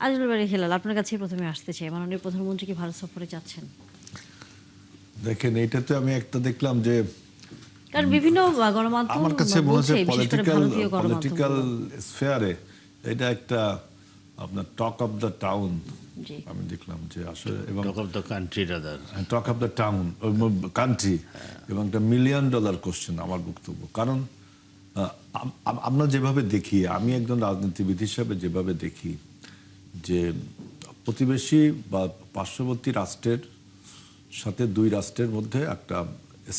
আজমল বাড়ি হেলাল, আপনার কাছে প্রথমে আসতে চাই, মাননীয় প্রধানমন্ত্রী কি ভারত সফরে যাচ্ছেন? দেখেন, এইটাতে আমি একটা দেখলাম যে কারণ বিভিন্ন গণমাধ্যম আমার কাছে মনে বলছে, হচ্ছে বিশেষ করে ভারতীয় পলিটিক্যাল গণমাধ্যমগুলো। স্ফেয়ারে এটা একটা আপনার টক অফ দ্য টাউন। জি। আমি দেখলাম যে আসলে, এবং talk of the country rather. Talk of the town country, এবং একটা $1,000,000 কোশ্চেন আমার বক্তব্য। কারণ আমরা যেভাবে দেখি, আমি একজন রাজনীতিবিদ হিসাবে যেভাবে দেখি যে প্রতিবেশী বা পার্শ্ববর্তী রাষ্ট্রের সাথে দুই রাষ্ট্রের মধ্যে একটা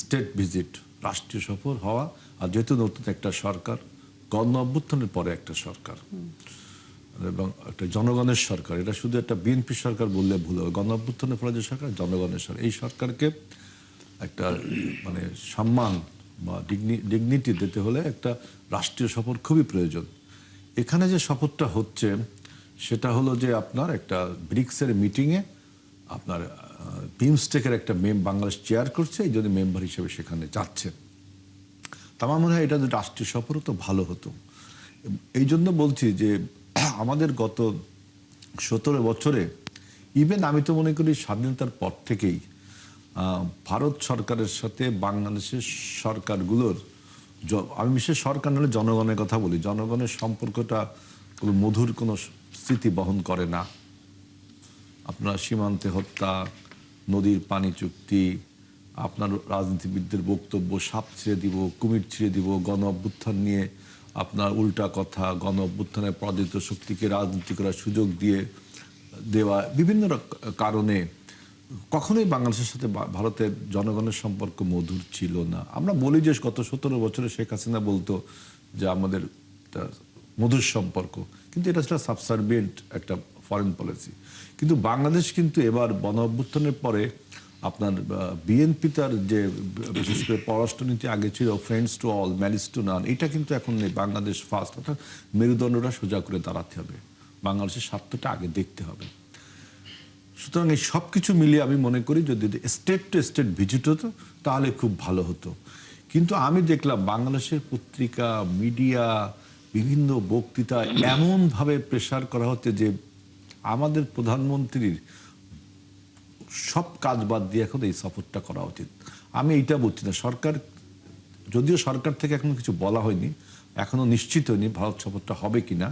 স্টেট ভিজিট, রাষ্ট্রীয় সফর হওয়া, আর যেহেতু নতুন একটা সরকার, গণ অভ্যুত্থানের পরে একটা সরকার এবং একটা জনগণের সরকার, এটা শুধু একটা বিএনপি সরকার বললে ভুল হবে। গণ অভ্যুত্থানের পরে যে সরকার, জনগণের সরকার, এই সরকারকে একটা মানে সম্মান বা ডিগনিটি দিতে হলে একটা রাষ্ট্রীয় সফর খুবই প্রয়োজন। এখানে যে সফরটা হচ্ছে সেটা হলো যে আপনার একটা ব্রিক্সের মিটিংয়ে আপনার বিমস্টেকের একটা বাংলাদেশ চেয়ার করছে, এই জন্য মেম্বার হিসেবে সেখানে যাচ্ছে। তা আমার মনে হয় এটা যদি রাষ্ট্রীয় সফর হতো ভালো হতো। এই জন্য বলছি যে আমাদের গত 17 বছরে, ইভেন আমি তো মনে করি স্বাধীনতার পর থেকেই ভারত সরকারের সাথে বাংলাদেশের সরকারগুলোর, আমি বিশেষ সরকার নাহলে জনগণের কথা বলি, জনগণের সম্পর্কটা মধুর কোনো স্মৃতি বহন করে না। আপনার সীমান্তে হত্যা, নদীর পানি চুক্তি, আপনার রাজনীতিবিদদের বক্তব্য, সাপ ছিঁড়ে দিব, কুমির ছিঁড়ে দিব, গণ অভ্যুত্থান নিয়ে আপনার উল্টা কথা, গণ অভ্যুত্থানের পরাজিত শক্তিকে রাজনীতি করার সুযোগ দিয়ে দেওয়া, বিভিন্ন কারণে কখনোই বাংলাদেশের সাথে ভারতের জনগণের সম্পর্ক মধুর ছিল না। আমরা বলি যে গত 17 বছরে শেখ হাসিনা বলতো যে আমাদের মধুর সম্পর্ক, কিন্তু এটা ছিল সাবসার্ভিয়েন্ট একটা ফরেন পলিসি। কিন্তু বাংলাদেশ কিন্তু এবার গণ অভ্যুত্থানের পরে আপনার বিএনপি তার যে বিশেষ করে পররাষ্ট্রনীতি আগে ছিল friends to all malice two নান, এটা কিন্তু এখন নেই। বাংলাদেশ ফার্স্ট, অর্থাৎ মেরুদণ্ডটা সোজা করে দাঁড়াতে হবে, বাংলাদেশের স্বার্থটা আগে দেখতে হবে। সুতরাং এই সব কিছু মিলিয়ে আমি মনে করি যদি স্টেট টু স্টেট ভিজিট হতো তাহলে খুব ভালো হতো। কিন্তু আমি দেখলাম বাংলাদেশের পত্রিকা, মিডিয়া, বিভিন্ন বক্তৃতা এমনভাবে প্রেসার করা হচ্ছে যে আমাদের প্রধানমন্ত্রীর সব কাজ বাদ দিয়ে এখন এই সফরটা করা উচিত। আমি এইটা বলছি না, সরকার, যদিও সরকার থেকে এখনো কিছু বলা হয়নি, এখনো নিশ্চিত হয়নি ভারত সফরটা হবে কিনা।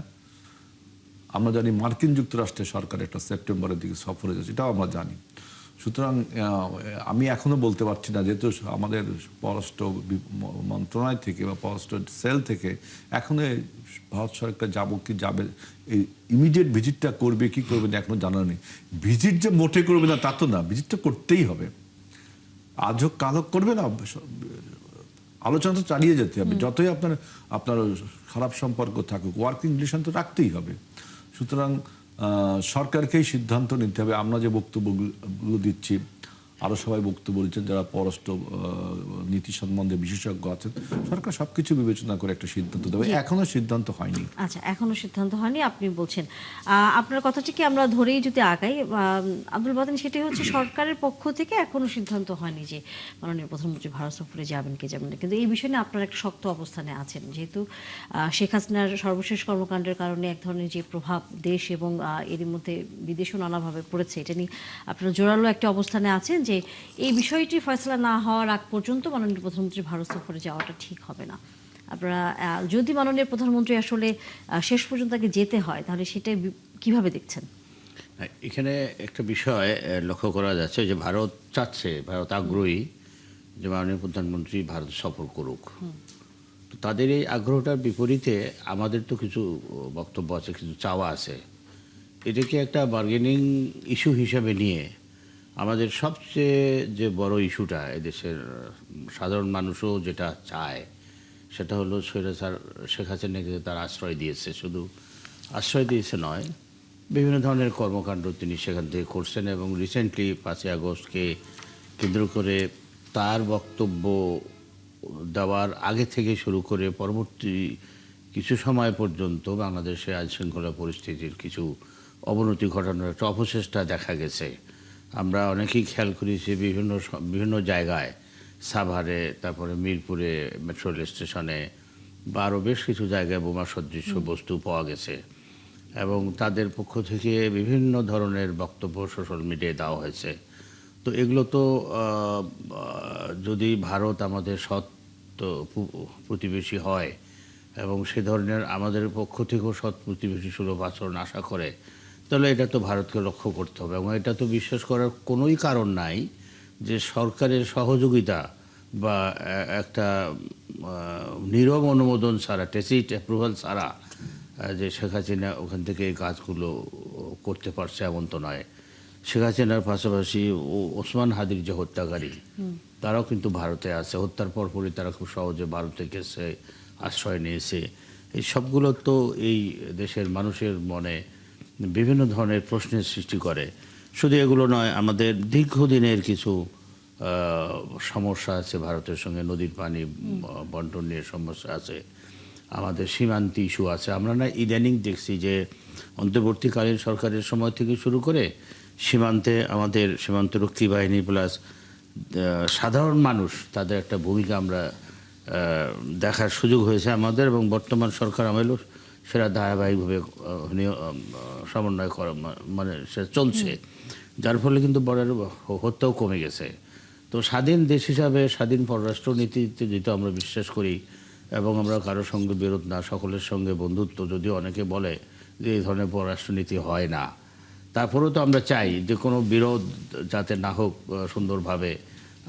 আমরা জানি মার্কিন যুক্তরাষ্ট্রের সরকার একটা সেপ্টেম্বরের দিকে সফরে যাচ্ছে, এটাও আমরা জানি। সুতরাং আমি এখনো বলতে পারছি না, যেহেতু আমাদের পররাষ্ট্র মন্ত্রণালয় থেকে বা পররাষ্ট্র সেল থেকে এখনো ভারত সরকার যাবে, এই ইমিডিয়েট ভিজিটটা করবে কি করবে না এখনো জানা নেই। ভিজিট যে মোটে করবে না তা তো না, ভিজিটটা করতেই হবে। আজ হোক কাল হোক করবে না, আলোচনা তো চালিয়ে যেতে হবে। যতই আপনার আপনার খারাপ সম্পর্ক থাকুক, ওয়ার্কিং রিলেশন তো রাখতেই হবে। সুতরাং সরকারকেই সিদ্ধান্ত নিতে হবে। আমরা যে বক্তব্যগুলো দিচ্ছি, আরও সবাই বক্তব্য দিচ্ছেন যারা পররাষ্ট্র নীতি সম্বন্ধে বিশেষজ্ঞ আছেন, সরকার সবকিছু বিবেচনা করে একটা সিদ্ধান্ত দেবে। এখনো সিদ্ধান্ত হয়নি। আচ্ছা, এখনো সিদ্ধান্ত হয়নি আপনি বলছেন। আপনার কথাটিকে আমরা ধরেই যদি আগাই, আব্দুল বাতেন, সেটাই হচ্ছে সরকারের পক্ষ থেকে এখনো সিদ্ধান্ত হয়নি যে মাননীয় প্রধানমন্ত্রী ভারত সফরে যাবেন কি যাবেন না। কিন্তু এই বিষয়ে নিয়ে আপনার একটা শক্ত অবস্থানে আছেন, যেহেতু শেখ হাসিনার সর্বশেষ কর্মকাণ্ডের কারণে এক ধরনের যে প্রভাব দেশ এবং এর মধ্যে বিদেশও নানাভাবে পড়েছে, এটা নিয়ে আপনারা জোরালো একটা অবস্থানে আছেন যে এই বিষয়টি ফয়সলা না হওয়ার আগ পর্যন্ত মাননীয় প্রধানমন্ত্রী ভারত সফরে যাওয়াটা ঠিক হবে না। আপনারা যদি মাননীয় প্রধানমন্ত্রী আসলে শেষ পর্যন্ত তাকে যেতে হয়, তাহলে সেটা কিভাবে দেখছেন? এখানে একটা বিষয় লক্ষ্য করা যাচ্ছে যে ভারত চাচ্ছে, ভারত আগ্রহী যে মাননীয় প্রধানমন্ত্রী ভারত সফর করুক। তো তাদের এই আগ্রহটার বিপরীতে আমাদের তো কিছু বক্তব্য আছে, কিছু চাওয়া আছে। এটাকে একটা বার্গেনিং ইস্যু হিসাবে নিয়ে আমাদের সবচেয়ে যে বড় ইস্যুটা এদেশের সাধারণ মানুষও যেটা চায় সেটা হলো স্বৈরাচার শেখ হাসিনাকে তার আশ্রয় দিয়েছে, শুধু আশ্রয় দিয়েছে নয়, বিভিন্ন ধরনের কর্মকাণ্ড তিনি সেখান থেকে করছেন। এবং রিসেন্টলি 5ই আগস্টকে কেন্দ্র করে তার বক্তব্য দেওয়ার আগে থেকে শুরু করে পরবর্তী কিছু সময় পর্যন্ত বাংলাদেশে আইনশৃঙ্খলা পরিস্থিতির কিছু অবনতি ঘটানোর একটা অপচেষ্টা দেখা গেছে। আমরা অনেকেই খেয়াল করেছি বিভিন্ন জায়গায়, সাভারে, তারপরে মিরপুরে মেট্রো রেল স্টেশনে বা আরও বেশ কিছু জায়গায় বোমা সদৃশ্য বস্তু পাওয়া গেছে। এবং তাদের পক্ষ থেকে বিভিন্ন ধরনের বক্তব্য সোশ্যাল মিডিয়ায় দেওয়া হয়েছে। তো এগুলো তো যদি ভারত আমাদের সৎ প্রতিবেশী হয় এবং সে ধরনের আমাদের পক্ষ থেকেও সৎ প্রতিবেশী সুলভ আচরণ আশা করে, তাহলে এটা তো ভারতকে লক্ষ্য করতে হবে। এবং এটা তো বিশ্বাস করার কোনোই কারণ নাই যে সরকারের সহযোগিতা বা একটা নীরব অনুমোদন ছাড়া, টেসিট অ্যাপ্রুভাল ছাড়া যে শেখ হাসিনা ওখান থেকে এই কাজগুলো করতে পারছে এমন তো নয়। শেখ হাসিনার পাশাপাশি ওসমান হাদির যে হত্যাকারী, তারাও কিন্তু ভারতে আছে। হত্যার পরপরই তারা খুব সহজে ভারতে গেছে, আশ্রয় নিয়েছে। এই সবগুলো তো এই দেশের মানুষের মনে বিভিন্ন ধরনের প্রশ্নের সৃষ্টি করে। শুধু এগুলো নয়, আমাদের দীর্ঘদিনের কিছু সমস্যা আছে ভারতের সঙ্গে। নদীর পানি বন্টন নিয়ে সমস্যা আছে, আমাদের সীমান্ত ইস্যু আছে। আমরা না ইদানিং দেখছি যে অন্তর্বর্তীকালীন সরকারের সময় থেকে শুরু করে সীমান্তে আমাদের সীমান্তরক্ষী বাহিনী প্লাস সাধারণ মানুষ, তাদের একটা ভূমিকা আমরা দেখার সুযোগ হয়েছে আমাদের। এবং বর্তমান সরকার আমলেও সেটা ধারাবাহিকভাবে সমন্বয় করা মানে সে চলছে, যার ফলে কিন্তু বর্ডার হত্যাও কমে গেছে। তো স্বাধীন দেশ হিসাবে স্বাধীন পররাষ্ট্রনীতিতে যেহেতু আমরা বিশ্বাস করি এবং আমরা কারোর সঙ্গে বিরোধ না, সকলের সঙ্গে বন্ধুত্ব, যদিও অনেকে বলে যে এই ধরনের পররাষ্ট্রনীতি হয় না, তারপরেও তো আমরা চাই যে কোনো বিরোধ যাতে না হোক, সুন্দরভাবে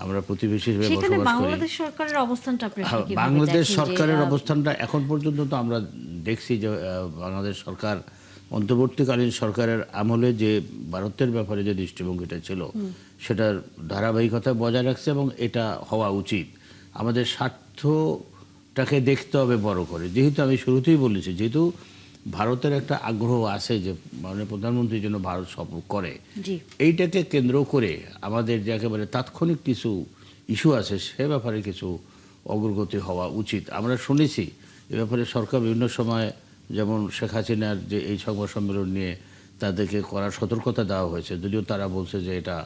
আমরা প্রতিবেশী হিসেবে সেখানে বসবাস করি। বাংলাদেশ সরকারের অবস্থানটা আপনি আসলে কিভাবে বাংলাদেশ দেখেন? সরকারের অবস্থানটা এখন পর্যন্ত তো আমরা দেখছি যে বাংলাদেশ সরকার অন্তর্বর্তীকালীন সরকারের আমলে যে ভারতের ব্যাপারে যে দৃষ্টিভঙ্গিটা ছিল সেটার ধারাবাহিকতা বজায় রাখছে এবং এটা হওয়া উচিত। আমাদের স্বার্থটাকে দেখতে হবে বড় করে। যেহেতু আমি শুরুতেই বলেছি, যেহেতু ভারতের একটা আগ্রহ আছে যে মাননীয় প্রধানমন্ত্রীর জন্য ভারত সফর করে, জি, এইটাকে কেন্দ্র করে আমাদের যে একেবারে তাৎক্ষণিক কিছু ইস্যু আছে সে ব্যাপারে কিছু অগ্রগতি হওয়া উচিত। আমরা শুনেছি এ ব্যাপারে সরকার বিভিন্ন সময়, যেমন শেখ হাসিনার যে এই সংবাদ সম্মেলন নিয়ে তাদেরকে করার সতর্কতা দেওয়া হয়েছে, যদিও তারা বলছে যে এটা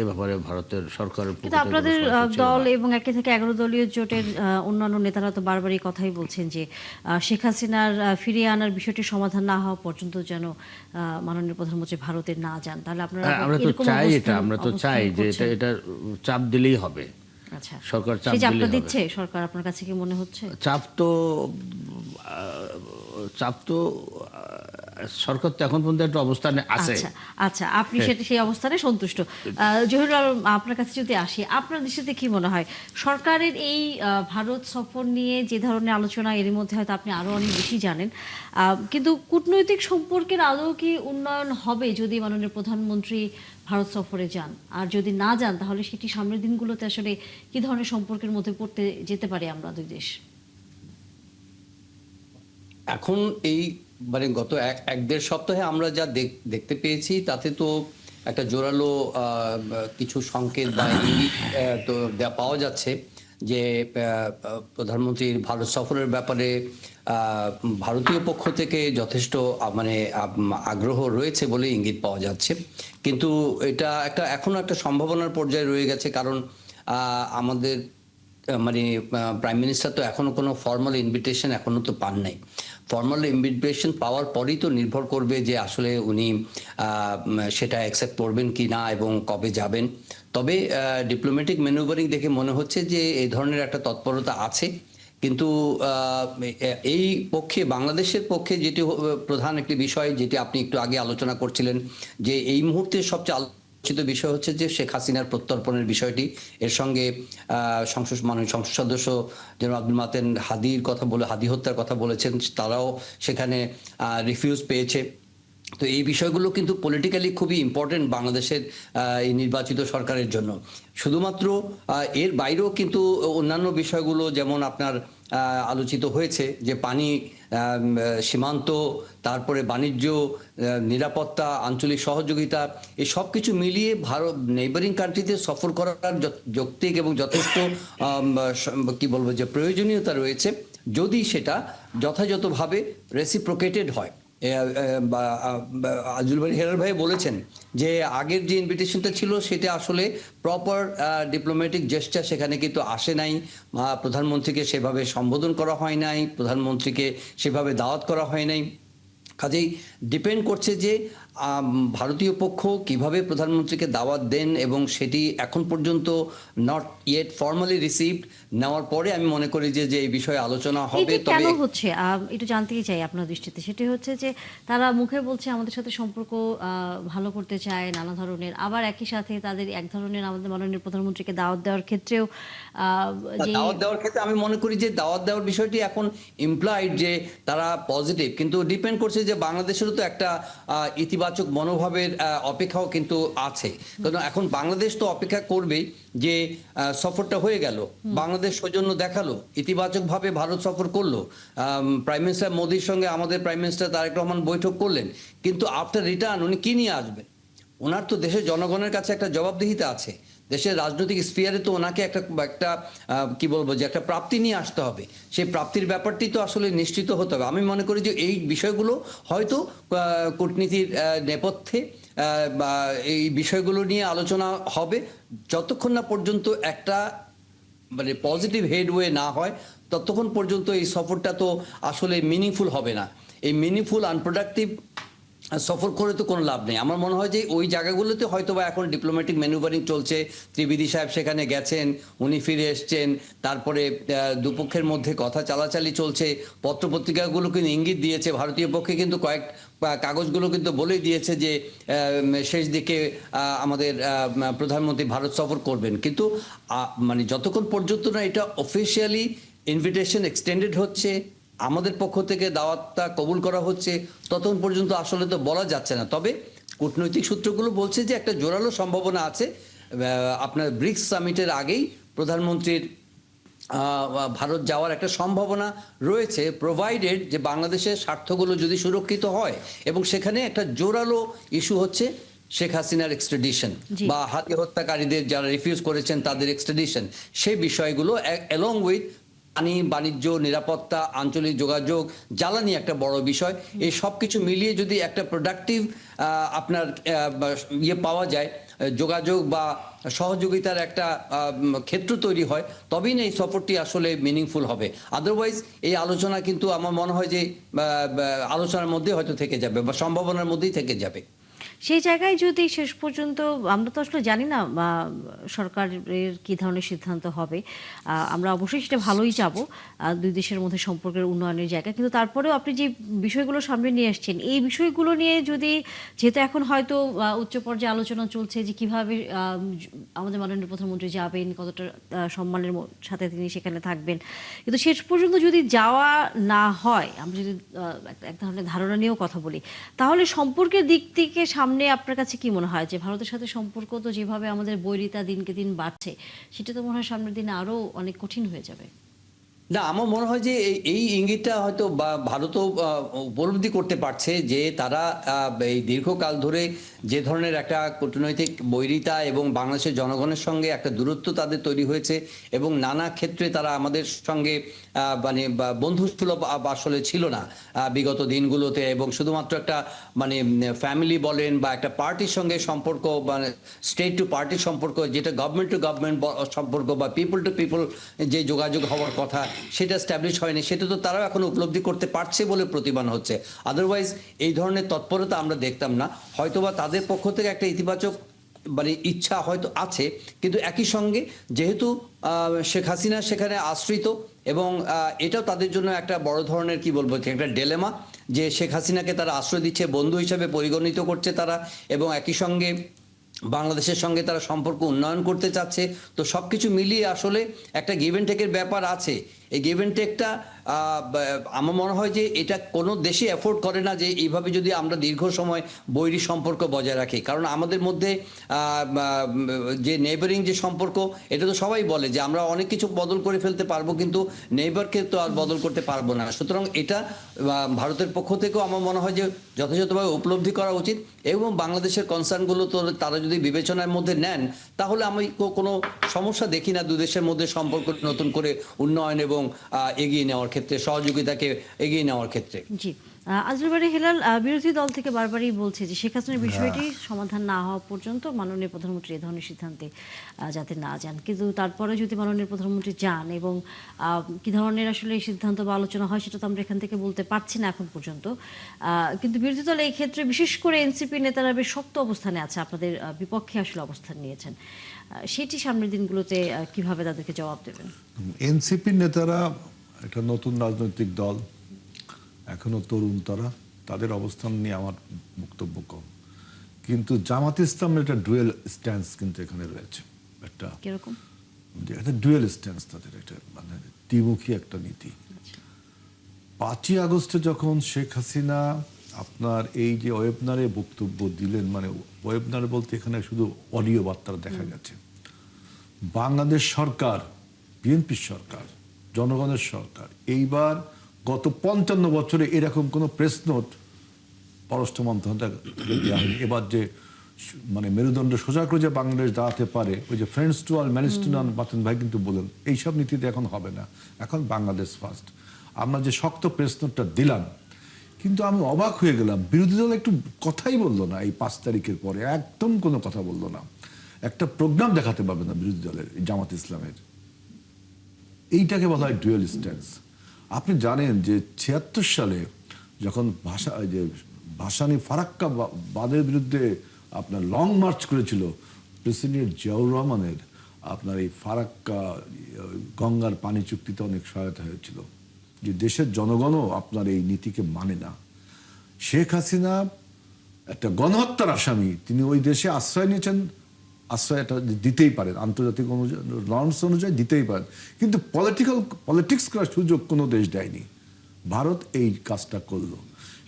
এ ব্যাপারে ভারতের সরকারের পক্ষ কিন্তু থেকে আপনাদের কোনো সহায়তা ছিল দল না। এবং 1 থেকে 11 দলীয় জোটের অন্যান্য নেতারা তো বারবার এই কথাই বলছেন যে শেখ হাসিনার ফিরিয়ে আনার বিষয়টি সমাধান না হওয়া পর্যন্ত যেন মাননীয় প্রধানমন্ত্রী ভারতে না যান। তাহলে আপনারা হ্যাঁ, আমরা তো এরকম চাই এটা, অবস্থান আমরা তো চাই যে করছেন? এটা চাপ দিলেই হবে, আচ্ছা, সরকার চাপ সেই চাপটা দিলেই হবে। দিচ্ছে সরকার, আপনার কাছে কি মনে হচ্ছে? চাপ তো সরকার তো এখন পর্যন্ত একটা অবস্থানে আছে। আচ্ছা আচ্ছা, আপনি সেটা সেই অবস্থানে সন্তুষ্ট। জহিরুল আলম, আপনার কাছে যদি আসি, আপনার দৃষ্টিতে কি মনে হয় সরকারের এই ভারত সফর নিয়ে যে ধরনের আলোচনা, এর মধ্যে হয়তো আপনি আরো অনেক বেশি জানেন, কিন্তু কূটনৈতিক সম্পর্কের আদৌ কি উন্নয়ন হবে যদি মাননীয় প্রধানমন্ত্রী ভারত সফরে যান? আর যদি না যান তাহলে সেটি সামনের দিনগুলোতে আসলে কি ধরনের সম্পর্কের মধ্যে পড়তে যেতে পারে আমরা দুই দেশ? এখন এই মানে গত এক দেড় সপ্তাহে আমরা যা দেখতে পেয়েছি তাতে তো একটা জোরালো কিছু সংকেত বা ইঙ্গিত তো পাওয়া যাচ্ছে যে প্রধানমন্ত্রীর ভারত সফরের ব্যাপারে ভারতীয় পক্ষ থেকে যথেষ্ট মানে আগ্রহ রয়েছে বলে ইঙ্গিত পাওয়া যাচ্ছে। কিন্তু এটা এখনো একটা সম্ভাবনার পর্যায়ে রয়ে গেছে, কারণ আমাদের মানে প্রাইম মিনিস্টার তো এখনো কোনো ফর্মাল ইনভিটেশন এখনো তো পান নাই। ফর্মাল ইনভিটেশন পাওয়ার পরেই তো নির্ভর করবে যে আসলে উনি সেটা অ্যাকসেপ্ট করবেন কি না এবং কবে যাবেন। তবে ডিপ্লোম্যাটিক ম্যানুভারিং দেখে মনে হচ্ছে যে এই ধরনের একটা তৎপরতা আছে। কিন্তু এই পক্ষে, বাংলাদেশের পক্ষে যেটি প্রধান একটি বিষয়, যেটি আপনি একটু আগে আলোচনা করছিলেন, যে এই মুহূর্তে সবচেয়ে আলোচিত বিষয় হচ্ছে যে শেখ হাসিনার প্রত্যর্পণের বিষয়টি। এর সঙ্গে মাননীয় সংসদ সদস্য জনাব আব্দুল মাতেন হাদি হত্যার কথা বলেছেন, তারাও সেখানে রিফিউজ পেয়েছে। তো এই বিষয়গুলো কিন্তু পলিটিক্যালি খুবই ইম্পর্টেন্ট বাংলাদেশের এই নির্বাচিত সরকারের জন্য। শুধুমাত্র এর বাইরেও কিন্তু অন্যান্য বিষয়গুলো যেমন আপনার আলোচিত হয়েছে, যে পানি, সীমান্ত, তারপরে বাণিজ্য, নিরাপত্তা, আঞ্চলিক সহযোগিতা, এই সব কিছু মিলিয়ে ভারত নেইবারিং কান্ট্রিতে সফর করার যৌক্তিক এবং যথেষ্ট কি বলবো যে প্রয়োজনীয়তা রয়েছে, যদি সেটা যথাযথভাবে রেসিপ্রোকেটেড হয়। আজুল ভাই, হেলাল ভাই বলেছেন যে আগের যে ইনভিটেশনটা ছিল সেটা আসলে প্রপার ডিপ্লোম্যাটিক জেস্টার সেখানে কিন্তু আসে নাই। প্রধানমন্ত্রীকে সেভাবে সম্বোধন করা হয় নাই, প্রধানমন্ত্রীকে সেভাবে দাওয়াত করা হয় নাই। কাজেই ডিপেন্ড করছে যে ভারতীয় পক্ষ কিভাবে প্রধানমন্ত্রীকে দাওয়াত দেন, এবং সেটি এখন পর্যন্ত নট ইয়েট ফর্মালি রিসিভড। নেওয়ার পরে আমি মনে করি যে এই বিষয়ে আলোচনা হবে। এইটা কেন হচ্ছে একটু জানতেই চাই আপনার দৃষ্টিতে। সেটি হচ্ছে যে তারা মুখে বলছে আমাদের সাথে সম্পর্ক ভালো করতে চায় নানা ধরনের, আবার একই সাথে তাদের এক ধরনের আমাদের মাননীয় প্রধানমন্ত্রীকে দাওয়াত দেওয়ার ক্ষেত্রেও যে দাওয়াত দেওয়ার ক্ষেত্রে আমি মনে করি যে দাওয়াত দেওয়ার বিষয়টি এখন ইমপ্লয়েড যে তারা পজিটিভ, কিন্তু ডিপেন্ড করছে যে বাংলাদেশেরও তো একটা ইতিবাচক মনোভাবের অপেক্ষাও কিন্তু আছে। কারণ এখন বাংলাদেশ তো অপেক্ষা করবেই যে সফরটা হয়ে গেল, বাংলাদেশ সৌজন্য দেখালো, ইতিবাচকভাবে ভারত সফর করলো, প্রাইম মিনিস্টার মোদির সঙ্গে আমাদের প্রাইম মিনিস্টার তারেক রহমান বৈঠক করলেন, কিন্তু আফটার রিটার্ন উনি কি নিয়ে আসবেন? ওনার তো দেশের জনগণের কাছে একটা জবাবদিহিতা আছে, দেশের রাজনৈতিক স্পিয়ারে তো ওনাকে একটা একটা কি বলবো যে একটা প্রাপ্তি নিয়ে আসতে হবে। সেই প্রাপ্তির ব্যাপারটি তো আসলে নিশ্চিত হতে হবে। আমি মনে করি যে এই বিষয়গুলো হয়তো কূটনীতির নেপথ্যে বা এই বিষয়গুলো নিয়ে আলোচনা হবে, যতক্ষণ না পর্যন্ত একটা মানে পজিটিভ হেডওয়ে না হয় ততক্ষণ পর্যন্ত এই সফরটা তো আসলে মিনিংফুল হবে না। এই মিনিংফুল আনপ্রোডাক্টিভ সফর করে তো কোনো লাভ নেই। আমার মনে হয় যে ওই জায়গাগুলোতে হয়তো বা এখন ডিপ্লোম্যাটিক ম্যানুভারিং চলছে, ত্রিবেদী সাহেব সেখানে গেছেন, উনি ফিরে এসছেন, তারপরে দুপক্ষের মধ্যে কথা চালাচালি চলছে, পত্রপত্রিকাগুলো কিন্তু ইঙ্গিত দিয়েছে, ভারতীয় পক্ষে কিন্তু কয়েক কাগজগুলো কিন্তু বলেই দিয়েছে যে শেষ দিকে আমাদের প্রধানমন্ত্রী ভারত সফর করবেন। কিন্তু মানে যতক্ষণ পর্যন্ত না এটা অফিসিয়ালি ইনভিটেশন এক্সটেন্ডেড হচ্ছে, আমাদের পক্ষ থেকে দাওয়াতটা কবুল করা হচ্ছে, ততক্ষণ পর্যন্ত আসলে তো বলা যাচ্ছে না। তবে কূটনৈতিক সূত্রগুলো বলছে যে একটা জোরালো সম্ভাবনা আছে আপনার ব্রিক্স সামিটের আগেই প্রধানমন্ত্রীর ভারত যাওয়ার একটা সম্ভাবনা রয়েছে, প্রোভাইডেড যে বাংলাদেশের স্বার্থগুলো যদি সুরক্ষিত হয়। এবং সেখানে একটা জোরালো ইস্যু হচ্ছে শেখ হাসিনার এক্সট্রাডিশন বা হাতি হত্যাকারীদের যারা রিফিউজ করেছেন তাদের এক্সট্রাডিশন, সেই বিষয়গুলো অ্যালং উইথ পানি, বাণিজ্য, নিরাপত্তা, আঞ্চলিক যোগাযোগ, জ্বালানি একটা বড় বিষয়। এই সব কিছু মিলিয়ে যদি একটা প্রোডাক্টিভ আপনার ইয়ে পাওয়া যায়, যোগাযোগ বা সহযোগিতার একটা ক্ষেত্র তৈরি হয়, তবেই না এই সফরটি আসলে মিনিংফুল হবে। আদারওয়াইজ এই আলোচনা কিন্তু আমার মনে হয় যে আলোচনার মধ্যে হয়তো থেকে যাবে বা সম্ভাবনার মধ্যেই থেকে যাবে। সেই জায়গায় যদি শেষ পর্যন্ত আমরা তো আসলে জানি না সরকারের কি ধরনের সিদ্ধান্ত হবে, আমরা অবশ্যই সেটা ভালোই চাবো দুই দেশের মধ্যে সম্পর্কের উন্নয়নের জায়গা, কিন্তু তারপরেও আপনি যে বিষয়গুলো সামনে নিয়ে আসছেন এই বিষয়গুলো নিয়ে যদি, যেহেতু এখন হয়তো উচ্চ পর্যায়ে আলোচনা চলছে যে কিভাবে আমাদের মাননীয় প্রধানমন্ত্রী যাবেন, কতটা সম্মানের সাথে তিনি সেখানে থাকবেন, কিন্তু শেষ পর্যন্ত যদি যাওয়া না হয়, আমরা যদি এক ধরনের ধারণা নিয়েও কথা বলি, তাহলে সম্পর্কের দিক থেকে সামনে আপনার কাছে কি মনে হয় যে ভারতের সাথে সম্পর্ক তো যেভাবে আমাদের বৈরিতা দিনকে দিন বাড়ছে, সেটা তো মনে হয় সামনের দিনে আরো অনেক কঠিন হয়ে যাবে? না, আমার মনে হয় যে এই ইঙ্গিতটা হয়তো ভারতও উপলব্ধি করতে পারছে যে তারা এই দীর্ঘকাল ধরে যে ধরনের একটা কূটনৈতিক বৈরিতা এবং বাংলাদেশের জনগণের সঙ্গে একটা দূরত্ব তাদের তৈরি হয়েছে, এবং নানা ক্ষেত্রে তারা আমাদের সঙ্গে মানে বন্ধুসুলভ আসলে ছিল না বিগত দিনগুলোতে, এবং শুধুমাত্র একটা মানে ফ্যামিলি বলেন বা একটা পার্টির সঙ্গে সম্পর্ক, মানে স্টেট টু পার্টির সম্পর্ক, যেটা গভর্নমেন্ট টু গভর্নমেন্ট সম্পর্ক বা পিপল টু পিপল যে যোগাযোগ হওয়ার কথা, সেটা স্ট্যাবলিশ হয়নি। সেটা তো তারাও এখন উপলব্ধি করতে পারছে বলে প্রতিমান হচ্ছে। আদারওয়াইজ এই ধরনের তৎপরতা আমরা দেখতাম না। হয়তোবা তাদের পক্ষ থেকে একটা ইতিবাচক মানে ইচ্ছা হয়তো আছে, কিন্তু একই সঙ্গে যেহেতু শেখ হাসিনা সেখানে আশ্রিত, এবং এটাও তাদের জন্য একটা বড় ধরনের কি বলবো একটা ডেলেমা, যে শেখ হাসিনাকে তারা আশ্রয় দিচ্ছে, বন্ধু হিসেবে পরিগণিত করছে তারা, এবং একই সঙ্গে বাংলাদেশের সঙ্গে তারা সম্পর্ক উন্নয়ন করতে চাচ্ছে। তো সব কিছু মিলিয়ে আসলে একটা গিভ অ্যান্ড টেকের ব্যাপার আছে। এই গিভ অ্যান্ড টেকটা আমার মনে হয় যে এটা কোনো দেশে অ্যাফোর্ড করে না যে এইভাবে যদি আমরা দীর্ঘ সময় বৈরী সম্পর্ক বজায় রাখি। কারণ আমাদের মধ্যে যে নেইবারিং যে সম্পর্ক, এটা তো সবাই বলে যে আমরা অনেক কিছু বদল করে ফেলতে পারবো, কিন্তু নেইবারকে তো আর বদল করতে পারবো না। সুতরাং এটা ভারতের পক্ষ থেকেও আমার মনে হয় যে যথাযথভাবে উপলব্ধি করা উচিত, এবং বাংলাদেশের কনসার্নগুলো তো তারা যদি বিবেচনার মধ্যে নেন, তাহলে আমি কোনো সমস্যা দেখি না দুদেশের মধ্যে সম্পর্ক নতুন করে উন্নয়ন এবং এগিয়ে নেওয়ার ক্ষেত্রে, সহযোগিতাকে এগিয়ে নেওয়ার ক্ষেত্রে। জি। আজরুল বারী হেলাল, বিরোধী দল থেকে বারবারই বলছে যে শেখ হাসিনার বিষয়টি সমাধান না হওয়া পর্যন্ত মাননীয় প্রধানমন্ত্রী এ ধরনের সিদ্ধান্তে যাতে না যান, কিন্তু তারপরে যদি মাননীয় প্রধানমন্ত্রী যান এবং কি ধরনের আসলে সিদ্ধান্ত বা আলোচনা হয় সেটা তো আমরা এখান থেকে বলতে পারছি না এখন পর্যন্ত। কিন্তু বিরোধী দল এই ক্ষেত্রে বিশেষ করে এনসিপি নেতারা বেশ শক্ত অবস্থানে আছে, আপনাদের বিপক্ষে আসলে অবস্থান নিয়েছেন। সেটি সামনের দিনগুলোতে কিভাবে তাদেরকে জবাব দেবেন? এনসিপির নেতারা একটা নতুন রাজনৈতিক দল, এখনো তরুণ তারা, তাদের অবস্থান নিয়ে আমার বক্তব্য কম। কিন্তু জামাত ইসলামের একটা ডুয়েল স্ট্যান্স কিন্তু এখানে রয়েছে, একটা কিরকম? একটা ডুয়েল স্ট্যান্স, তাদের একটা মানে দ্বিমুখী একটা নীতি। 5ই আগস্টে যখন শেখ হাসিনা আপনার এই যে ওয়েবনারে বক্তব্য দিলেন, মানে ওয়েবনারে বলতে এখানে শুধু অডিও বার্তা দেখা গেছে, বাংলাদেশ সরকার, বিএনপি সরকার, জনগণের সরকার এইবার গত 55 বছরে এরকম কোনো প্রেস নোট পররাষ্ট্র মন্ত্রণালয় দেওয়া হয়নি। এবার যে মানে মেরুদণ্ড সোজা করে যে বাংলাদেশ দাঁড়াতে পারে, ওই যে friends to all manage to নান, বাতেন ভাই কিন্তু বলেন এইসব নীতিতে এখন হবে না, এখন বাংলাদেশ ফার্স্ট। আমরা যে শক্ত প্রেস নোটটা দিলাম, কিন্তু আমি অবাক হয়ে গেলাম বিরোধী দল একটু কথাই বললো না। এই 5 তারিখের পরে একদম কোনো কথা বললো না, একটা প্রোগ্রাম দেখাতে পারবে না বিরোধী দলের, জামাত ইসলামের। এইটাকে বলা হয় ডুয়েল স্ট্যান্স। আপনি জানেন যে 76 সালে যখন ভাসানী ফারাক্কা বাদের বিরুদ্ধে আপনার লং মার্চ করেছিল, প্রেসিডেন্ট জিয়াউর রহমানের আপনার এই ফারাক্কা গঙ্গার পানি চুক্তিতে অনেক সহায়তা হয়েছিল, যে দেশের জনগণও আপনার এই নীতিকে মানে না। শেখ হাসিনা একটা গণহত্যার আসামি, তিনি ওই দেশে আশ্রয় নিয়েছেন, আশ্রয় এটা দিতেই পারেন, আন্তর্জাতিক নর্মস অনুযায়ী দিতেই পারেন, কিন্তু পলিটিক্স করার সুযোগ কোনো দেশ দেয়নি। ভারত এই কাজটা করলো।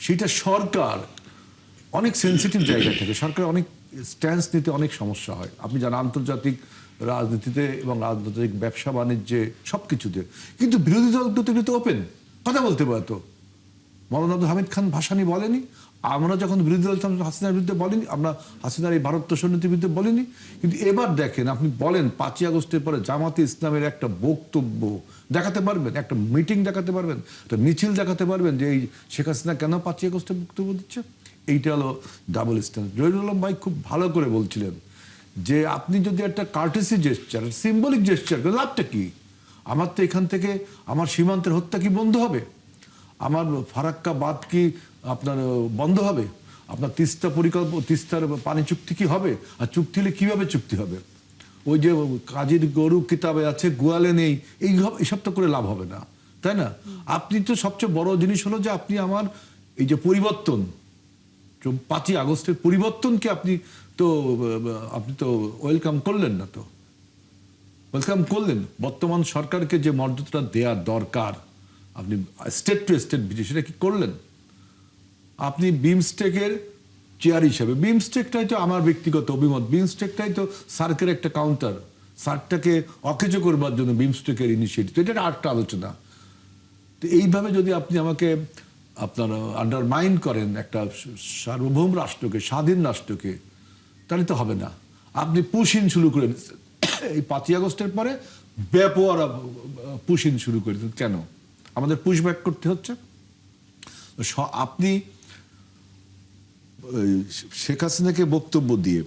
সেটা সরকার অনেক সেন্সিটিভ জায়গা থেকে, সরকার অনেক স্ট্যান্স নিতে অনেক সমস্যা হয়। আপনি জানেন আন্তর্জাতিক রাজনীতিতে এবং রাজনৈতিক ব্যবসা বাণিজ্যে সব কিছুতে, কিন্তু বিরোধী দলগুলো তো ওপেন কথা বলতে পারতো। মৌলানা আব্দুল হামিদ খান ভাসানী বলেনি, আমরা যখন বিরোধী দল হাসিনার বিরুদ্ধে বলিনি, আমরা হাসিনার এই ভারত তোষণনীতির বিরুদ্ধে বলিনি। কিন্তু এবার দেখেন, আপনি বলেন 5ই আগস্টের পরে জামাতে ইসলামের একটা বক্তব্য দেখাতে পারবেন, একটা মিটিং দেখাতে পারবেন, একটা মিছিল দেখাতে পারবেন যে এই শেখ হাসিনা কেন 5ই আগস্টে বক্তব্য দিচ্ছে? এইটা হলো ডাবল স্ট্যান্ড। জহিরুল আলম ভাই খুব ভালো করে বলছিলেন যে আপনি যদি একটা কার্টেসি জেস্চার, সিম্বলিক জেস্চার, লাভটা কি? আমার তো এখান থেকে আমার সীমান্তের হত্যা কি বন্ধ হবে? আমার ফারাক্কা বাঁধ কি আপনার বন্ধ হবে? আপনার তিস্তার পানি চুক্তি কি হবে? আর চুক্তি হলে কিভাবে চুক্তি হবে? ওই যে কাজীর গরু কিতাবে আছে, গোয়ালে নেই, এইসব তো করে লাভ হবে না, তাই না? আপনি তো সবচেয়ে বড় জিনিস হলো যে আপনি আমার এই যে পরিবর্তন, 5ই আগস্টের পরিবর্তনকে আপনি তো ওয়েলকাম করলেন না। তো ওয়েলকাম করলেন, বর্তমান সরকারকে যে মর্যাদাটা দেওয়ার দরকার, আপনি স্টেট টু স্টেট ভিজিট সেটা কি করলেন? আপনি বিমস্টেকের চেয়ার হিসাবে, বিমস্টেকটাই তো আমার ব্যক্তিগত অভিমত, বিমস্টেকটাই তো সার্কের একটা কাউন্টার, সার্কটাকে অকেজো করবার জন্য বিমস্টেকের ইনিশিয়েটিভ, এটা আরেকটা আলোচনা। তো এইভাবে যদি আপনি আমাকে আপনার আন্ডারমাইন করেন একটা সার্বভৌম রাষ্ট্রকে, স্বাধীন রাষ্ট্রকে, তাহলে তো হবে না। আপনি পুশিন শুরু করে দিচ্ছেন এই 5ই আগস্টের পরে, ব্যাপক পুশিন শুরু করে দিচ্ছেন। কেন আমাদের পুশব্যাক করতে হচ্ছে? আপনি শেখ হাসিনাকে বক্তব্য দিয়ে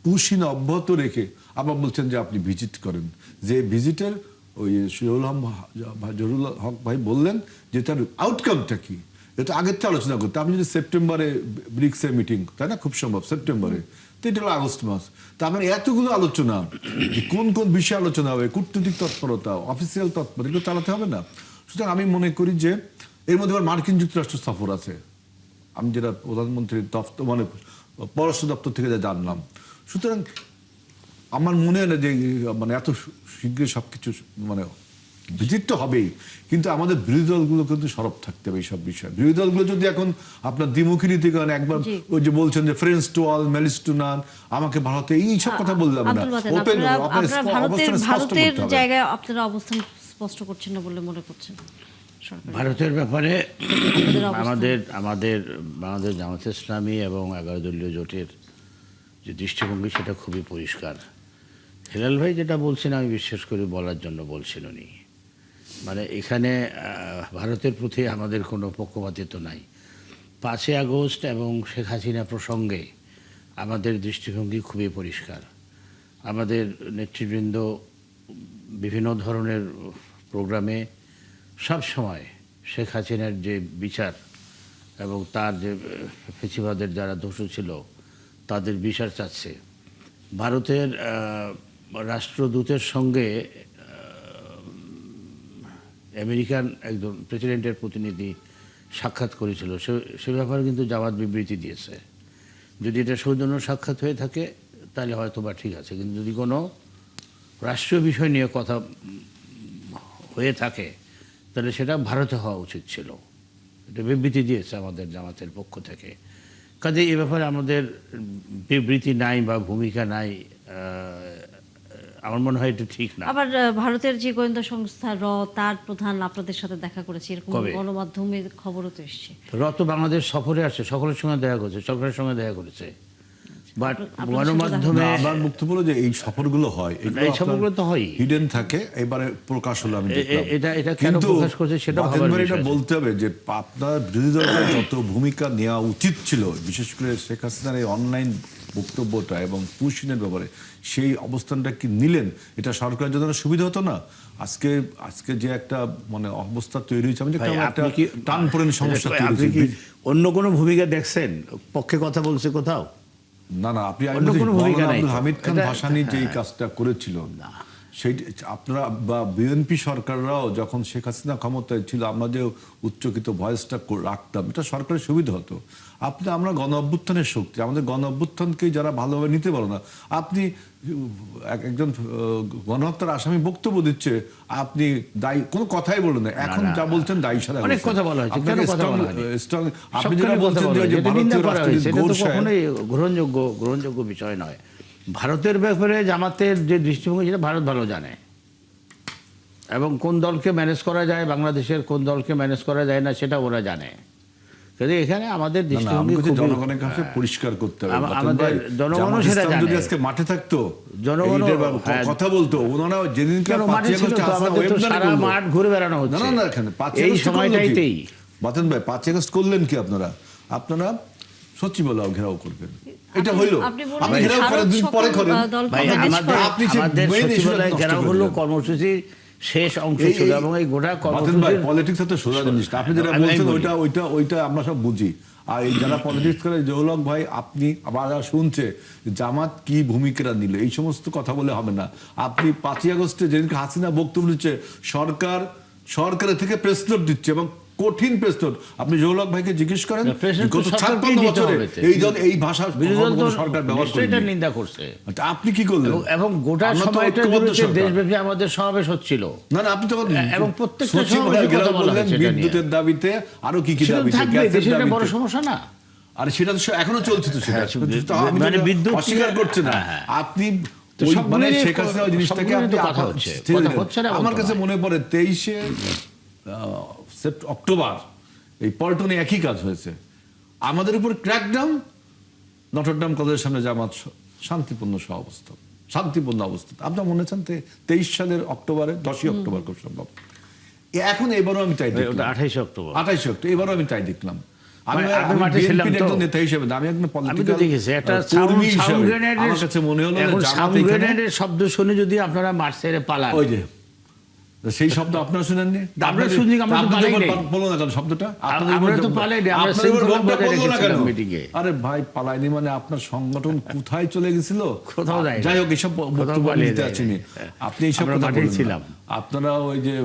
পুশিন অব্যাহত রেখে আবার বলছেন যে আপনি ভিজিট করেন, যে ভিজিটের ওই জহুরুল হক ভাই বললেন যে তার আউটকামটা কি, এটা আগের থেকে আলোচনা করতে। আপনি যদি সেপ্টেম্বরে ব্রিক্সের মিটিং, তাই না, খুব সম্ভব সেপ্টেম্বরে, তো এটা হলো আগস্ট মাস। তা আমার এতগুলো আলোচনা, কোন কোন বিষয়ে আলোচনা হবে, কূটনৈতিক তৎপরতা, অফিসিয়াল তৎপরতা, এগুলো চালাতে হবে না? সুতরাং আমি মনে করি যে এর মধ্যে আবার মার্কিন যুক্তরাষ্ট্র সফর আছে, আমি যেটা প্রধানমন্ত্রীর দপ্তর মানে পররাষ্ট্র দপ্তর থেকে যা জানলাম। সুতরাং আমার মনে হয় না যে মানে এত শীঘ্রই সবকিছু মানে ভিজিট তো হবেই, কিন্তু আমাদের বিরোধী দলগুলো কিন্তু সরব থাকতে হবে এইসব বিষয়। বিরোধী দলগুলো যদি এখন আপনার দ্বিমুখী নীতি করেন, একবার ওই যে বলছেন যে friends to all malice two নান, আমাকে ভারতে এইসব কথা বললাম না, ওপেন ভারতের জায়গায় আপনারা অবস্থান স্পষ্ট করছেন না বলে মনে করছেন? ভারতের ব্যাপারে আমাদের বাংলাদেশ জামাত ইসলামী এবং 11 দলীয় জোটের যে দৃষ্টিভঙ্গি সেটা খুবই পরিষ্কার। হেলাল ভাই যেটা বলছেন আমি বিশেষ করে বলার জন্য বলছিলনি, মানে এখানে ভারতের প্রতি আমাদের কোনো পক্ষপাতিত্ব নাই। 5ই আগস্ট এবং শেখ হাসিনা প্রসঙ্গে আমাদের দৃষ্টিভঙ্গি খুবই পরিষ্কার। আমাদের নেতৃবৃন্দ বিভিন্ন ধরনের প্রোগ্রামে সব সময় শেখ হাসিনার যে বিচার এবং তার যে ফেসিবাদের যারা দোষী ছিল তাদের বিচার চাচ্ছে। ভারতের রাষ্ট্রদূতের সঙ্গে আমেরিকান একজন প্রেসিডেন্টের প্রতিনিধি সাক্ষাৎ করেছিল, সে ব্যাপারে কিন্তু জামাত বিবৃতি দিয়েছে। যদি এটা সৌজন্য সাক্ষাৎ হয়ে থাকে তাহলে হয়তো বা ঠিক আছে, কিন্তু যদি কোনো রাষ্ট্রীয় বিষয় নিয়ে কথা হয়ে থাকে তাহলে সেটা ভারতে হওয়া উচিত ছিল। এটা বিবৃতি দিয়েছে আমাদের জামাতের পক্ষ থেকে। কাজে এ ব্যাপারে আমাদের বিবৃতি নাই বা ভূমিকা নাই, আমার মনে হয় এটা ঠিক না। আবার ভারতের যে গোয়েন্দা সংস্থা তার প্রধান আপনাদের সাথে দেখা করেছে, এরকম কবে? গণমাধ্যমের খবরও তো এসছে। রত বাংলাদেশ সফরে আসছে, সকলের সঙ্গে দেখা করেছে, সরকারের সঙ্গে দেখা করেছে, বাট আপনার সাথে গণমাধ্যমে আমার বক্তব্য হলো যে এই সফরগুলো হয়, এই সফরগুলো তো হয়ই। হিডেন থাকে, এবারে প্রকাশ হলো আমি দেখলাম। এটা কেন কিন্তু প্রকাশ করছে সেটা বাতেন ভাবার ভাই বিষয় এটা আছে। বলতে হবে যে আপনার বিরোধী দলের যত ভূমিকা নেওয়া উচিত ছিল, বিশেষ করে শেখ হাসিনার এই অনলাইন বক্তব্যটা এবং পুশিনের ব্যাপারে সেই অবস্থানটা কি নিলেন, এটা সরকারের জন্য সুবিধা হতো না? আজকে যে একটা মানে অবস্থা তৈরি হয়েছে, আমি ভাই, দেখলাম একটা আপনি কি টানপোড়েন সমস্যা তৈরি আপনি কি হয়েছে। অন্য কোনো ভূমিকা দেখছেন? পক্ষে কথা বলছে কোথাও? না আপনি অন্য কোনো ভূমিকা নাই তো। আব্দুল হামিদ খান এটা- ভাসানী যে এই কাজটা করেছিল, সেই আপনারা বা বিএনপি সরকাররাও যখন শেখ হাসিনা ক্ষমতায় ছিল, আমরা যে উচ্চকিত ভয়েসটা রাখতাম, এটা সরকারের সুবিধা হতো। আমরা গণ অভ্যুত্থানের শক্তি, আমাদের গণ অভ্যুত্থানকে যারা ভালোভাবে নিতে পারো না, আপনি একজন গণহত্যার আসামি বক্তব্য দিচ্ছে, আপনি দায়ী কোনো কথাই বললেন না। এখন যা বলছেন দায়ী সারা অনেক কথা বলা হয়েছে, কেন কথা বলা হয়নি? আপনি যেটা সবখানে কথা বলছেন বলা হয়েছে, যে এটা নিন্দা ভারতীয় করা হয়েছে, রাষ্ট্রদূত এটা তো গৌর সাহেব, কখনোই গ্রহণযোগ্য বিষয় নয়। ভারতের ব্যাপারে জামাতের যে দৃষ্টিভঙ্গি সেটা ভারত ভালো জানে, এবং কোন দলকে ম্যানেজ করা যায়, বাংলাদেশের কোন দলকে ম্যানেজ করা যায় না সেটা ওরা জানে। কিন্তু এখানে আমাদের দৃষ্টিভঙ্গি খুবই জনগণের কাছে পরিষ্কার করতে হবে। আমাদের জনগণও সেটা জামাত ইসলাম যদি জানে। আজকে মাঠে থাকতো, জনগণও, এইটার হ্যাঁ, কথা বলতো, ওনারা যেদিনকে কেন মাঠে 5ই ছিল আগস্টে তো, হাসিনা আমাদের তো ওয়েবনার সারা করলো। মাঠ ঘুরে বেড়ানো হচ্ছে না এখানে 5ই এই আগস্ট করলো কি? সময়টাইতেই। বাতেন ভাই 5ই আগস্ট করলেন কি আপনারা সচিবালয় ঘেরাও করবেন, এটা হইলো। আপনি বললেন আপনি ঘেরাও ভারত করেন, দিন সকল পরে করেন। দলকে ভাই, manage আমাদের করে। আপনি যে আমাদের main issue সচিবালয় নষ্ট ঘেরাও করে হলো দিলেন। কর্মসূচির শেষ অংশ ছিল, এবং এই গোটা বাতেন ভাই কর্মসূচির পলিটিক্স তো সোজা জিনিস না। আপনি যেটা আমি বলছেন বলি। ওইটা আমরা সব বুঝি। আর এই যারা পলিটিক্স করে, জৌলক ভাই আপনি আবার শুনছে জামাত কি ভূমিকা নিল, এই সমস্ত কথা বলে হবে না। আপনি 5ই আগস্টে যেদিনকে হাসিনা বক্তব্য দিচ্ছে, সরকারের থেকে প্রেস নোট দিচ্ছে, এবং কঠিন প্রেস নোট। আপনি জৌলক ভাইকে জিজ্ঞেস করেন, প্রেস নোট তো গত সরকারকেই 56 দিতে বছরে হবে তো। এই ভাষা বিরোধী দল তো সরকার ব্যবহার নিশ্চয়ই এটা করেনি। নিন্দা করছে, আচ্ছা, আপনি কি করলেন? এবং গোটা আমরা তো সময়টা ঐক্যবদ্ধ জুড়ে সরকার। দেশব্যাপী আমাদের সমাবেশ হচ্ছিল। না আপনি তখন এবং প্রত্যেকটা সচিবালয় সমাবেশে ঘেরাও কথা বলা করলেন, হয়েছে এটা নিয়ে। বিদ্যুতের দাবিতে, আরো কি সেটা দাবিতে, থাকবে, গ্যাসের দেশের একটা বড় দাবিতে। সমস্যা না। আর সেটা তো এখনো চলছে, তো সেটা হ্যাঁ, তো আমি মানে তো বিদ্যুৎ অস্বীকার থেকে- করছে না। হ্যাঁ। আপনি তো ওই সবগুলো মানে নিয়ে শেখ হাসিনা ওই জিনিসটাকে সবগুলো নিয়ে আপনি তো কথা আবার হচ্ছে। ছেড়ে কথা দিলেন। হচ্ছে না, আমার বলতে কাছে হয়। মনে পড়ে 23শে অক্টোবর এই পল্টনে একই কাজ হয়েছে। আমাদের উপর ক্র্যাকডাউন, নটরডাম কলেজের সামনে জামাত শান্তিপূর্ণ অবস্থা। আপনার মনে আছেন 23 সালের অক্টোবরে, 10ই অক্টোবর খুব সম্ভব। এখন এবারও আমি তাই দেখলাম, ওটা 28 অক্টোবর। 28 অক্টোবর এবারও আমি তাই দেখলাম। আমি আপনি মাঠে ছিলাম বিএনপির তো? একজন নেতা হিসেবে না, আমি একজন আমি তো পলিটিক্যাল দেখেছি একটা কর্মী সাউন্ড হিসেবে গ্রেনেডের, আমার কাছে মনে হলো যে এখন জামাত সাউন্ড এখানে- গ্রেনেডের শব্দ শুনে যদি আপনারা মাঠ ছেড়ে পালান, ওই যে সেই শব্দ আপনারা শুনেননি? আমরা শুনি, আমরা তো আপনি পালাই যখন নাই। বললো না কেন শব্দটা? আমরা তো পালাই নাই, আমরা আপনাদের শৃঙ্খলা রোগটা বজায় বললো না কেন? রেখেছিলাম মিটিংয়ে। আরে ভাই পালাইনি মানে আপনার সংগঠন কোথায় চলে গেছিল? কোথাও যায়নি। যাই হোক, এইসব কোথাও বক্তব্য পালিয়ে নিতে যায়নি। আসেনি। আপনি এইসব আমরা কথা মাঠেই বললেন না। ছিলাম। আপনারা ওই যে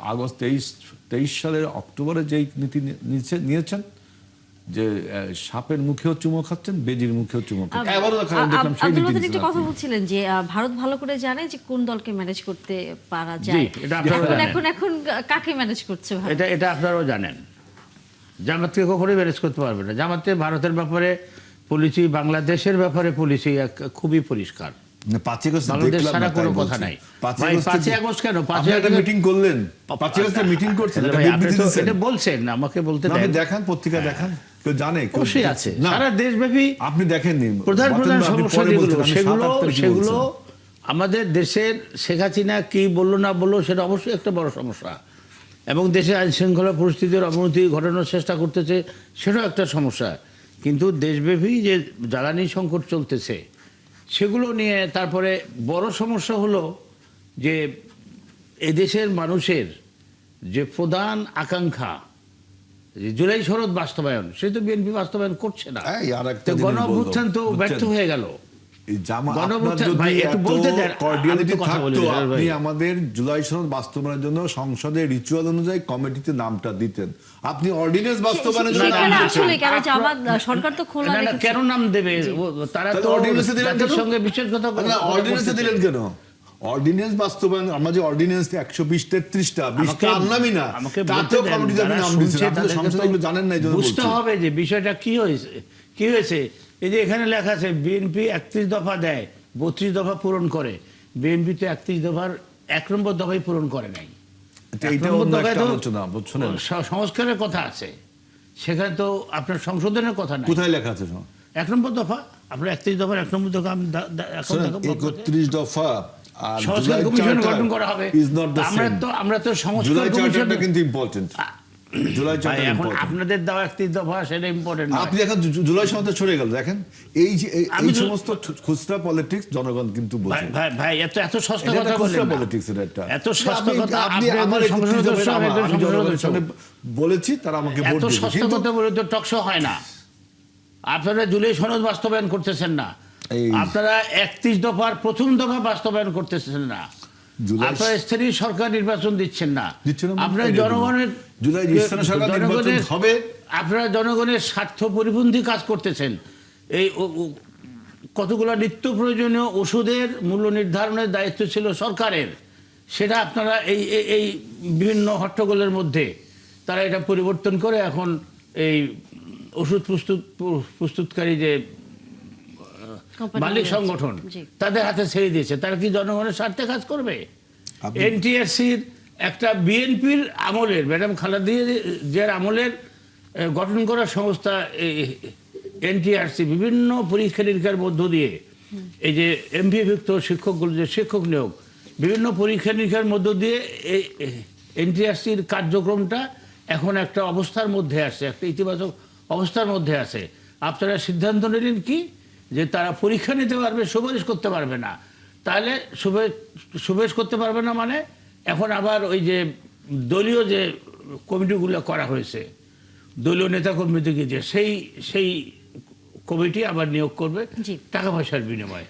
আগস্ট 23 সালের অক্টোবরে যেই নীতি নিয়েছেন, যে সাপের মুখেও চুমো খাচ্ছেন, বেজির মুখেও চুমো খাচ্ছেন, এবারও দেখলাম সেই আব্দুল নীতি বাতেন একটা নিয়েছেন কথা আপনি। বলছিলেন যে ভারত ভালো করে জানে যে কোন দলকে ম্যানেজ করতে পারা জি, যায়। এটা আপনারাও এখন জানেন। এখন এখন কাকে ম্যানেজ করছে ভারত? এটা আপনারাও জানেন। জামাতকে কখনোই ম্যানেজ করতে পারবে না। জামাতে ভারতের ব্যাপারে পলিসি, বাংলাদেশের ব্যাপারে পলিসি খুবই পরিষ্কার। না, 5ই আগস্ট বাংলাদেশ দেখলাম ছাড়া না, কোনো তাই কথা বলছি। নাই। 5ই ভাই, আগস্টে 5ই আগস্ট কেন? 5ই আপনি একটা আগস্টে- মিটিং করলেন, 5ই আগস্টে মিটিং করছেন, তাহলে একটা ভাই, আপনি বিবৃতি তো দিয়েছেন। এটা বলছেন, আমাকে বলতে না, আপনি দেন। দেখান, পত্রিকা দেখান, কেউ জানে? কেউ অবশ্যই আছে, না, সারা দেশব্যাপী আপনি দেখেননি। প্রধান বাতেন প্রধান ভাই, আপনি সমস্যা পরে যেগুলো, বলছেন, আমি 7-8 তারিখে সেগুলো বলছেন। আমাদের দেশের শেখ হাসিনা কি বললো না বললো সেটা অবশ্যই একটা বড় সমস্যা। এবং দেশে আইন শৃঙ্খলা পরিস্থিতির অবনতি ঘটানোর চেষ্টা করতেছে, সেটাও একটা সমস্যা। কিন্তু দেশব্যাপী যে জ্বালানি সংকট চলতেছে সেগুলো নিয়ে তারপরে বড় সমস্যা হলো যে এদেশের মানুষের যে প্রধান আকাঙ্ক্ষা যে জুলাই সনদ বাস্তবায়ন, সে তো বিএনপি বাস্তবায়ন করছে না। এই আর একটা তো জিনিস গণ বলবো, অভ্যুত্থান তো ব্যর্থ বুঝছেন? হয়ে গেল। এই জামা আপনার গণঅভ্যুত্থান যদি ভাই একটু এত বলতে দেন, cordiality আমি তো কথা বলি থাকতো, না, ভাই। আপনি আমাদের জুলাই সনদ বাস্তবায়নের জন্য সংসদে রিচুয়াল অনুযায়ী কমিটিতে নামটা দিতেন। আপনি অর্ডিন্যান্স বাস্তবায়নের জন্য সেখানে নাম আসলে দিয়েছেন। কেন জামাত সরকার তো খোলা না, না, রেখেছে। কেন নাম দেবে? তারা তাহলে তো অর্ডিন্যান্সে দিলেন জাতির কেন? সঙ্গে বিশ্বাসঘাতক না, অর্ডিন্যান্সে দিলেন কেন? অর্ডিন্যান্স বাস্তবায়ন, আমরা যে অর্ডিন্যান্স 120-33টা 20টা আনলামই না, আমাকে তাতেও বলতে দেন, কমিটিতে আপনি যারা নাম শুনছে দিয়েছেন। আপনি তো তাদেরকে সংসদে তো এগুলো জানেন না, এই জন্য বুঝতে বলছি। হবে যে বিষয়টা কি হয়েছে। এই যে এখানে লেখা আছে বিএনপি 31 দফা দেয়, 32 দফা পূরণ করে। বিএনপি তো 31 দফার 1 নম্বর দফাই পূরণ করে নাই। এটা 1 নম্বর অন্য দফায় একটা তো আলোচনা, বুঝছেন? সংস্কারের কথা আছে, সেখানে তো আপনার সংশোধনের কথা নাই। কোথায় লেখা আছে? 1 নম্বর দফা, আপনার 31 দফার 1 নম্বর দফা আমি এখন দেখো, 31 দফা আর সংস্কার জুলাই কমিশন চার্টার গঠন করা হবে। is not the same. আমরা তো সংস্কার জুলাই চার্টারটা কমিশন, কিন্তু ইম্পর্টেন্ট। জুলাই ভাই, চার্টার এখন ইম্পর্টেন্ট। আপনাদের দেওয়া 31 দফা সেটা ইম্পর্টেন্ট না। আপনি এখন জুলাই সনদে সরে গেল, দেখেন এই যে আমি এই তো- সমস্ত খুচরা পলিটিক্স জনগণ কিন্তু বোঝে। ভাই এত সস্তা এটা কথা একটা খুচরা বললেন না। পলিটিক্স, এটা একটা। এত সস্তা আপনি- কথা আপনি আপনি আমার একজন সংসদ 31 সদস্য, আমি একজন আমি সংসদ জনগণের সদস্য। সামনে বলেছি, তারা আমাকে ভোট এত দিয়েছে। সস্তা কিন্তু কথা বলে তো টকশো হয় না। আপনারা জুলাই সনদ বাস্তবায়ন করতেছেন না, এই- আপনারা 31 দফার 1ম দফা বাস্তবায়ন করতেছেন না, জুলাই- আপনারা স্থানীয় সরকার নির্বাচন দিচ্ছেন না, দিচ্ছেন না, আপনারা এটা জনগণের জুলাই স্থানীয় সরকার নির্বাচন হবে। আপনারা জনগণের স্বার্থ পরিপন্থী কাজ করতেছেন। এই কতগুলো নিত্য প্রয়োজনীয় ওষুধের মূল্য নির্ধারণের দায়িত্ব ছিল সরকারের, সেটা আপনারা এই বিভিন্ন হট্টগোলের মধ্যে তারা এটা পরিবর্তন করে এখন এই ওষুধ প্রস্তুতকারী যে কোম্পানি মালিক রয়েছে। সংগঠন জি। তাদের হাতে ছেড়ে দিয়েছে। তারা কি জনগণের স্বার্থে কাজ করবে? আপনি- এনটিআরসির একটা বিএনপির আমলের, ম্যাডাম খালেদা জিয়ার আমলের গঠন করা সংস্থা এনটিআরসি বিভিন্ন পরীক্ষা নিরীক্ষার মধ্য দিয়ে এই যে এমপিভুক্ত শিক্ষকগুলো যে শিক্ষক নিয়োগ, বিভিন্ন পরীক্ষা নিরীক্ষার মধ্য দিয়ে এই এনটিআরসির কার্যক্রমটা এখন একটা অবস্থার মধ্যে আছে, একটা ইতিবাচক অবস্থার মধ্যে আছে। আপনারা সিদ্ধান্ত নিলেন কি যে তারা পরীক্ষা নিতে পারবে, সুপারিশ করতে পারবে না। তাহলে সুপারিশ করতে পারবে না মানে এখন আবার ওই যে দলীয় যে কমিটিগুলো করা হয়েছে, দলীয় নেতাকর্মীদেরকে যে সেই কমিটি আবার নিয়োগ করবে জি। টাকা পয়সার বিনিময়ে।